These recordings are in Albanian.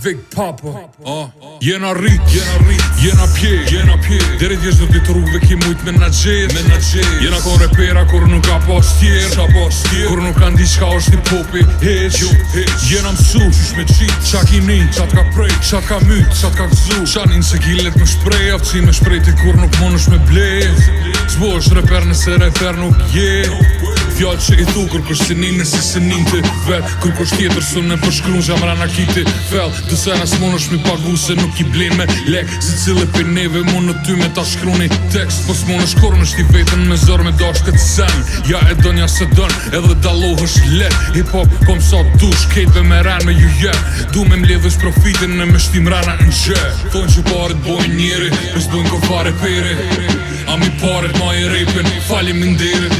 Big Papa Jena rrit, jena pje Deri t'jesh do t'i rrugve ki mujt me na gjet Jena kon repera kur nuk ka pas tjer Kur nuk ka ndi qka është një popi heq Jena msu, qysh me qit Qa ki nin, qa t'ka prej, qa t'ka myt, qa t'ka gzu Qa nin se killet me shprej Afci me shprejti kur nuk mon është me blej Zbo është reper nëse reper nuk je Fjallë që i thu kur kush si nin nësi se nin të vet Kur kush tjetër su në përshkrun që amra na kiti fel Dëse nas mon është mi pagu se nuk i blin me lek Si cile për neve mon në ty me ta shkruni tekst Pos mon është korë në shti vetën me zor me dash këtë sen Ja e dënja se dën edhe daloh është let Hip hop kom sa dush kejtve me ren me ju jet Du me mledhës profitin në me shtim rana në gjet Thonë që paret bojnë njeri, pës bojnë ko fare pere A mi paret ma i repin, falim nderit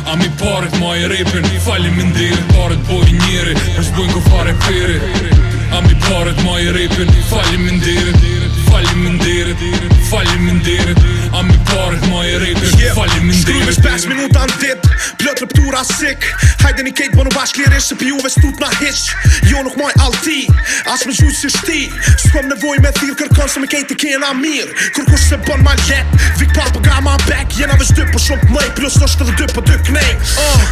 A mi paret ma i repin, falim nderit Paret bojnë njeri, pës bojnë ko fare pere A mi paret ma i repin, falim nderit A mi paret ma i repin, falim nderit Shkryve 5 minuta në dit, plët rëptura sik Hajde një kejt bënu bashk lirish se pi juve stut na hiq Jo nuk maj alti, as me gjujt si shti S'kom nevoj me thirë kërkon se me kejt i kena mirë Kur kush se bën ma let, Big Papa got my back Jena veç 2 për shumë t'mëj, plus është edhe 2 për 2 knej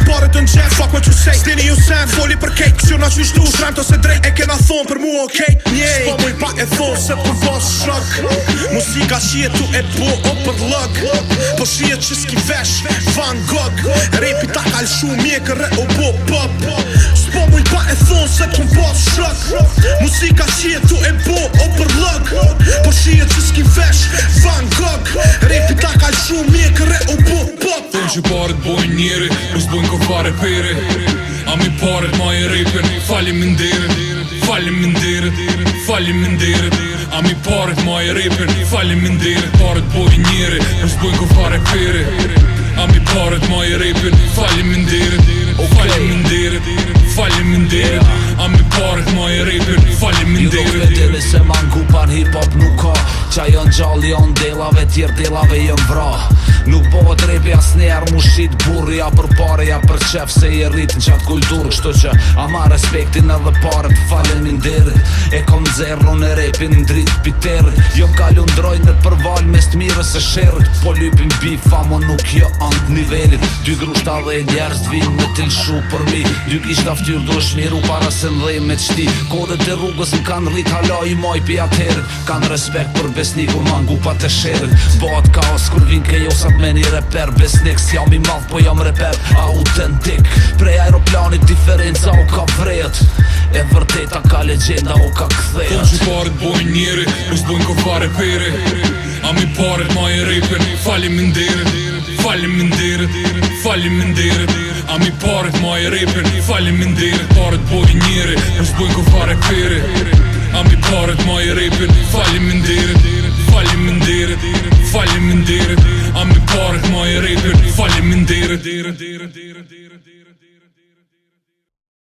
Pare të njef, fuck what you say Stini ju sen, foli për kejt Kësir na qysh du, shremt ose drejt E kena thonë për mu okej S'po muj pa e thonë se për vos shok Musika qie tu e bo o për lëg Po shie që s'ki vesh, Van Gogh Repi ta kal shumë mjekër e o bo pop S'po muj pa e thonë se për vos shok Musika qie tu e bo o për lëg Po shie që s'ki vesh, Van Gogh Repi ta kal shumë mjekër e o bo pop Thonë që paret bojnë njeri, pës bojnë ko fare pere A mi paret ma i repin, falim nderit A mi paret ma i repin, falim nderit Paret bojnë njeri, pës bojnë ko fare pere A mi paret ma i repin, falim nderit A mi paret ma i repin, falim nderit Ju do vetili se mangu par hip hop nuk ka Qa jon gjalli jon delave, tjer delave jon vra Nuk bëhet repi as njerë mu shqit burri Ja për pare, ja për qef se i rrit në qatë kultur Kështu që ama respektin edhe pare të falen nderit E kom zerro në repin në drit piterit Jo m'kallu ndrojt në përval mes t'mirës e shërët Po lypin bifa mo nuk jo ant nivelit 2 grushta dhe njerës t'vin me t'ilshu për mi 2 kishta ftyr du shmiru para se ndhej me qti Kodet e rrugës m'kan rrit hala i moj pi atëherit Kan respekt për besniku mangu pa të shërit Bëhat kaos kur vin ke josat me një reper Besnik s'jam i madh po jam reper autentik Prej aeroplanit diferenca o ka vrejt E vërteta ka legenda o ka kthejt Thonë që paret bojnë njeri, pës bojnë ko fare pere A mi paret ma i repin, falim nderit A mi paret ma i repin, falim nderit Paret bojnë njeri, pës bojnë ko fare pere A mi paret ma i repin, falim nderit A mi paret ma i repin, falim nderit